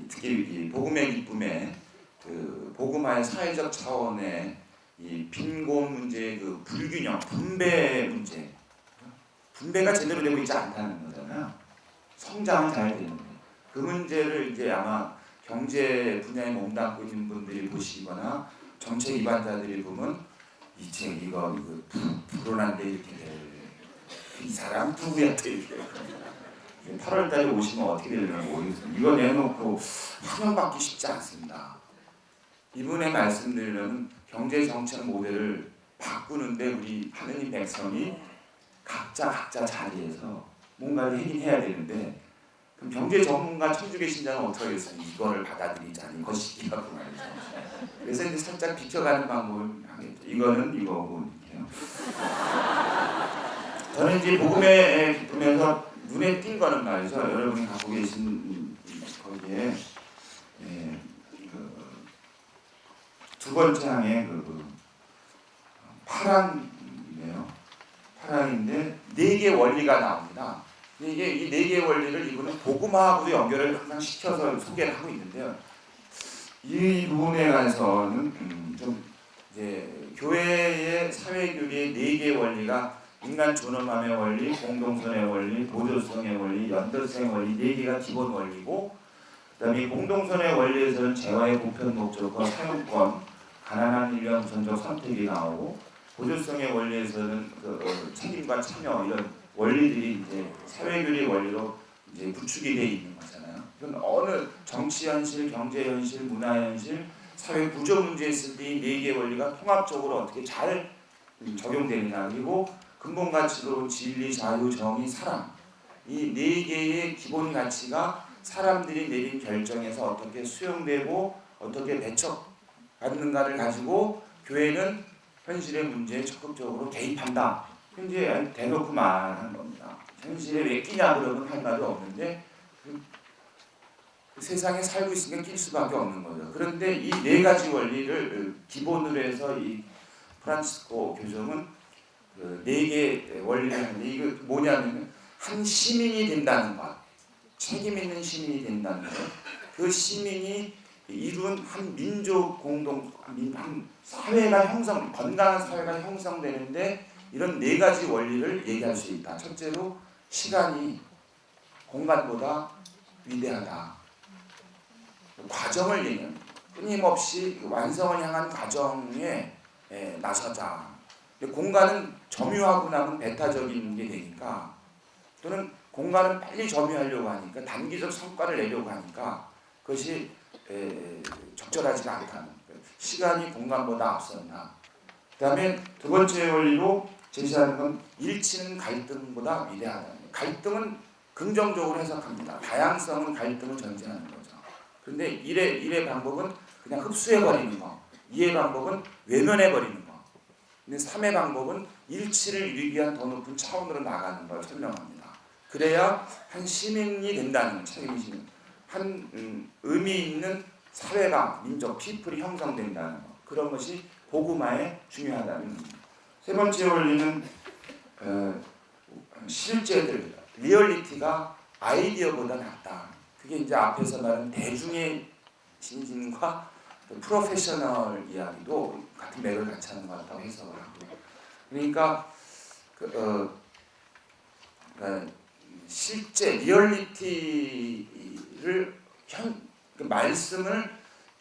특히 이 복음의 기쁨에 그 복음화의 사회적 차원의 이 빈곤 문제, 그 불균형, 분배 문제, 분배가 제대로 되고 있지 않다는 거잖아요. 성장은 잘 되는데 그 문제를 이제 아마 경제 분야에 몸담고 있는 분들이 보시거나 정책 위반자들이 보면 이 책 이거 불온한데 이렇게 이 사람 누구야 또 이렇게 8월달에 오시면 어떻게 되려나 모르겠어요. 이거 내놓고 환영받기 쉽지 않습니다. 이분의 말씀들은 경제 정책 모델을 바꾸는데 우리 하느님 백성이 각자 자리에서 뭔가를 하긴 해야 되는데 그럼 경제 전문가 천주교 신자는 어떻게 하겠어요? 이거를 받아들이자니 것이기라고 말이죠. 그래서 이제 살짝 비켜가는 방법을 하겠죠. 이거는 이거고 이렇게요. 저는 이제 복음에 기쁘면서 눈에 띈 거는 말이죠. 여러분이 갖고 계신 거기에 두 번째 항에 파랑이네요. 파랑인데 네 개의 원리가 나옵니다. 이게 이 네 개의 원리를 이분은 복음화하고도 연결을 항상 시켜서 소개를 하고 있는데요. 이 부분에 관해서는 좀 이제 교회의 사회교리의 네 개의 원리가 인간 존엄함의 원리, 공동선의 원리, 보조성의 원리, 연결성의 원리 네 개가 기본 원리고, 그다음에 공동선의 원리에서는 재화의 보편 목적과 사용권, 가난한 인류의 우선적 선택이 나오고, 보조성의 원리에서는 책임과 참여 이런 원리들이 이제 사회교리 원리로 이제 구축이 되어 있는 거잖아요. 이건 어느 정치 현실, 경제 현실, 문화 현실, 사회 구조 문제 있을 때 이 네 개의 원리가 통합적으로 어떻게 잘 적용되느냐, 그리고 근본 가치로 진리, 자유, 정의, 사랑 이 네 개의 기본 가치가 사람들이 내린 결정에서 어떻게 수용되고 어떻게 배척받는가를 가지고 교회는 현실의 문제에 적극적으로 개입한다. 현재 대놓고 말하는 겁니다. 현실에 왜 끼냐 그러면 할 말도 없는데 그 세상에 살고 있으니까 낄 수밖에 없는 거죠. 그런데 이 네 가지 원리를 기본으로 해서 이 프란치스코 교정은 네 개의 원리를 하는데 이거 뭐냐면 한 시민이 된다는 것, 책임 있는 시민이 된다는 것, 그 시민이 이룬 한 민족 공동, 한 사회가 건강한 사회가 형성되는데 이런 네 가지 원리를 얘기할 수 있다. 첫째로 시간이 공간보다 위대하다. 과정을 얘기합니다. 끊임없이 완성을 향한 과정에 나서자. 공간은 점유하고 나면 배타적인 게 되니까, 또는 공간은 빨리 점유하려고 하니까 단기적 성과를 내려고 하니까 그것이 적절하지가 않다는 거예요. 시간이 공간보다 앞선다. 그 다음에 두 번째 원리로 제시하는 건 일치는 갈등보다 위대하다. 갈등은 긍정적으로 해석합니다. 다양성은 갈등을 전제하는 거죠. 그런데 일의 방법은 그냥 흡수해버리는 거, 이의 방법은 외면해버리는 거, 근데 3의 방법은 일치를 이루기 위한 더 높은 차원으로 나가는 걸 설명합니다. 그래야 한 시민이 된다는 책임지는 한 의미 있는 사회가, 민족, 피플이 형성된다는 것, 그런 것이 복음화에 중요하다는 겁니다. 세 번째 원리는 실제들, 리얼리티가 아이디어보다 낫다. 그게 이제 앞에서 말한 대중의 신진과 프로페셔널 이야기도 같은 맥을 같이 하는 것 같다고 해석을 하고, 그러니까 실제 리얼리티를 그 말씀을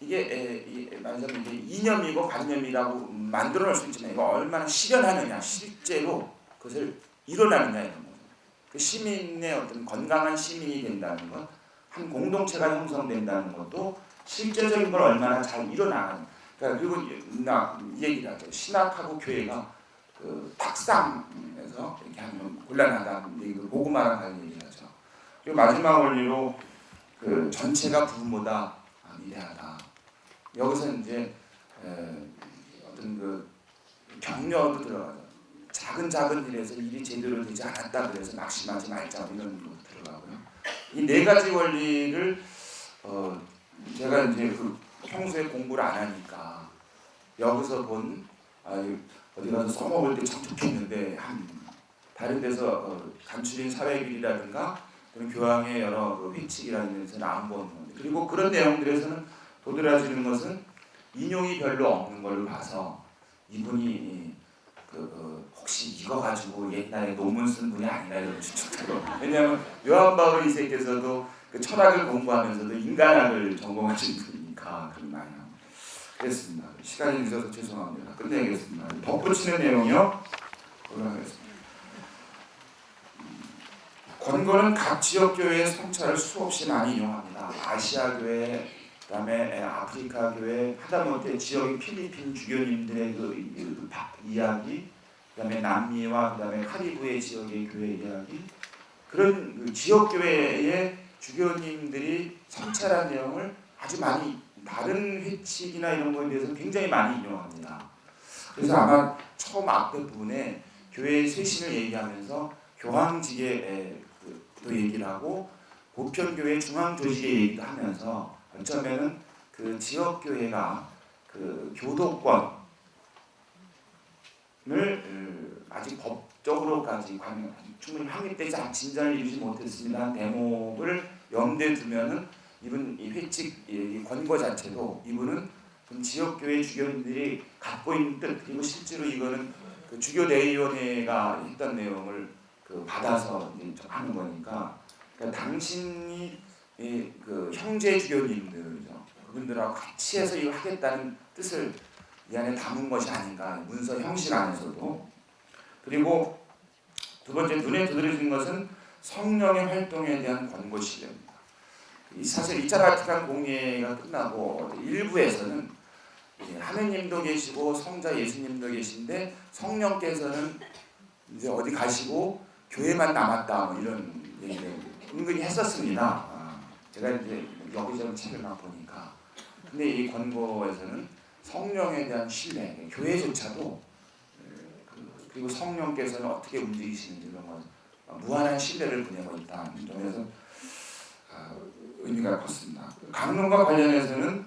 이게 말하자면 이게 이념이고 관념이라고 만들어 놓을 수 있지만 이거 얼마나 실현하느냐, 실제로 그것을 일어나느냐 이런 거죠. 그 시민의 어떤 건강한 시민이 된다는 것, 한 공동체가 형성된다는 것도 실제적인 걸 얼마나 잘 일어나는. 그러니까 그리고 이 얘기를 하죠. 신학하고 교회가 그 탁상에서 이렇게 하면 곤란하다는 얘기, 고구마랑 다른 얘기하죠. 그리고 마지막 원리로 그 전체가 부모보다 위대하다. 여기서 이제 어떤 그 격려도 들어가죠. 작은 일에서 일이 제대로 되지 않았다 그래서 낙심하지 말자 이런 것도 들어가고요. 이 네 가지 원리를 제가 이제 그 평소에 공부를 안 하니까 여기서 본 어디 가서 써먹을 때 참 좋겠는데 다른 데서 간추린 사회길이라든가 그런 교황의 여러 그 회칙이라는 데서는 안 보는 건데, 그리고 그런 내용들에서는 도드라지는 것은 인용이 별로 없는 걸로 봐서 이분이 혹시 이거 가지고 옛날에 논문 쓴 분이 아니라 이런 추측하고, 왜냐하면 요한 바울 2세께서도 그 철학을 공부하면서도 인간학을 전공하신 분이니까 그런 많이 합니다. 그랬습니다. 시간이 늦어서 죄송합니다. 끝내겠습니다. 덧붙이는 내용이요. 올라가겠습니다. 권고는 각 지역 교회의 성찰을 수없이 많이 이용합니다. 아시아 교회, 그다음에 아프리카 교회, 하다못해 지역의 필리핀 주교님들의 그 이야기, 그다음에 남미와 그다음에 카리브해 지역의 교회 이야기, 그런 그 지역 교회의 주교님들이 성찰한 내용을 아주 많이 다른 회칙이나 이런 거에 대해서 굉장히 많이 인용합니다. 그래서 아마 처음 앞에 부분에 교회의 쇄신을 얘기하면서 교황직의 또 얘기를 하고 보편교회 중앙조직의 얘기도 하면서 어쩌면은 그 지역교회가 그 교도권을 아직 법적으로까지 충분히 확립되지 진전을 이루지 못했습니다. 대목을 염두에 두면은 이분 이 회칙 이 권고 자체도 이분은 지역교회 주교님들이 갖고 있는 뜻, 그리고 실제로 이거는 그 주교대의원회가 했던 내용을 받아서 이제 하는 거니까, 그러니까 당신이 그 형제 주교님들이죠. 그분들하고 같이 해서 이거 하겠다는 뜻을 이 안에 담은 것이 아닌가, 문서 형식 안에서도. 그리고 두 번째 눈에 두드러진 것은 성령의 활동에 대한 권고시입니다. 사실 2차 바티칸 공예가 끝나고 일부에서는 하느님도 계시고 성자 예수님도 계신데 성령께서는 이제 어디 가시고 교회만 남았다 뭐 이런 얘기를 은근히 했었습니다. 제가 이제 여기저기 책을 막 보니까, 근데 이 권고에서는 성령에 대한 신뢰, 교회조차도 그리고 성령께서는 어떻게 움직이시는지 이런 것 무한한 신뢰를 보내고 있다는 점에서 의미가 컸습니다. 강론과 관련해서는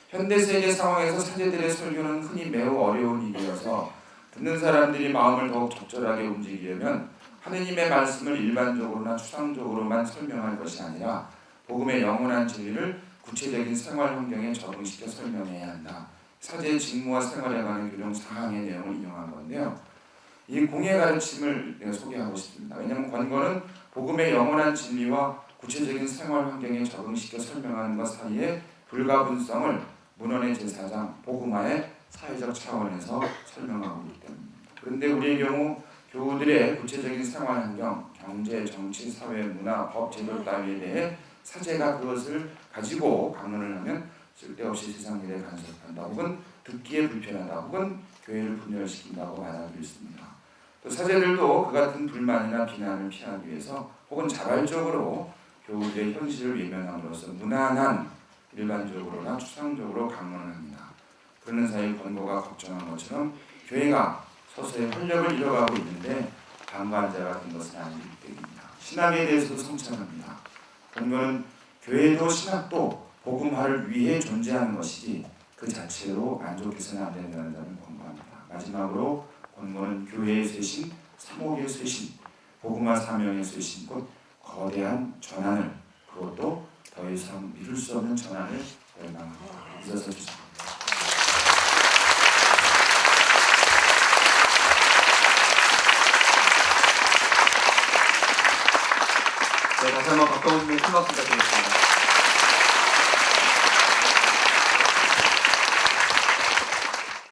현대 세계 상황에서 사제들의 설교는 흔히 매우 어려운 일이어서 듣는 사람들이 마음을 더욱 적절하게 움직이려면 하느님의 말씀을 일반적으로나 추상적으로만 설명할 것이 아니라 복음의 영원한 진리를 구체적인 생활 환경에 적응시켜 설명해야 한다. 사제의 직무와 생활에 관한 규정 사항의 내용을 인용한 건데요. 이 공예 가르침을 소개하고 싶습니다. 왜냐하면 권고는 복음의 영원한 진리와 구체적인 생활 환경에 적응시켜 설명하는 것 사이에 불가분성을 문헌의 제사장, 복음화의 사회적 차원에서 설명하고 있기 때문입니다. 그런데 우리의 경우 교우들의 구체적인 생활 환경, 경제, 정치, 사회, 문화, 법, 제도 따위에 대해 사제가 그것을 가지고 강론을 하면 쓸데없이 세상 일에 간섭한다, 혹은 듣기에 불편하다, 혹은 교회를 분열시킨다고 말하고 있습니다. 또 사제들도 그 같은 불만이나 비난을 피하기 위해서 혹은 자발적으로 교우들의 현실을 외면함으로써 무난한 일반적으로나 추상적으로 강론을 합니다. 그러는 사이 권고가 걱정한 것처럼 교회가 서서히 활력을 잃어가고 있는데 방관자가 된 것은 아니기 때문입니다. 신학에 대해서도 성찰합니다. 권고는 교회도 신학도 복음화를 위해 존재하는 것이지 그 자체로 만족해서는 안 된다는 점을 권고합니다. 마지막으로 권고는 교회의 쇄신, 사목의 쇄신, 복음화 사명의 쇄신, 곧 거대한 전환을, 그것도 더 이상 미룰 수 없는 전환을 열망합니다. 이어서 주십니다. 네, 다시 한번 박동훈 님의 큰 박수 부탁드리겠습니다.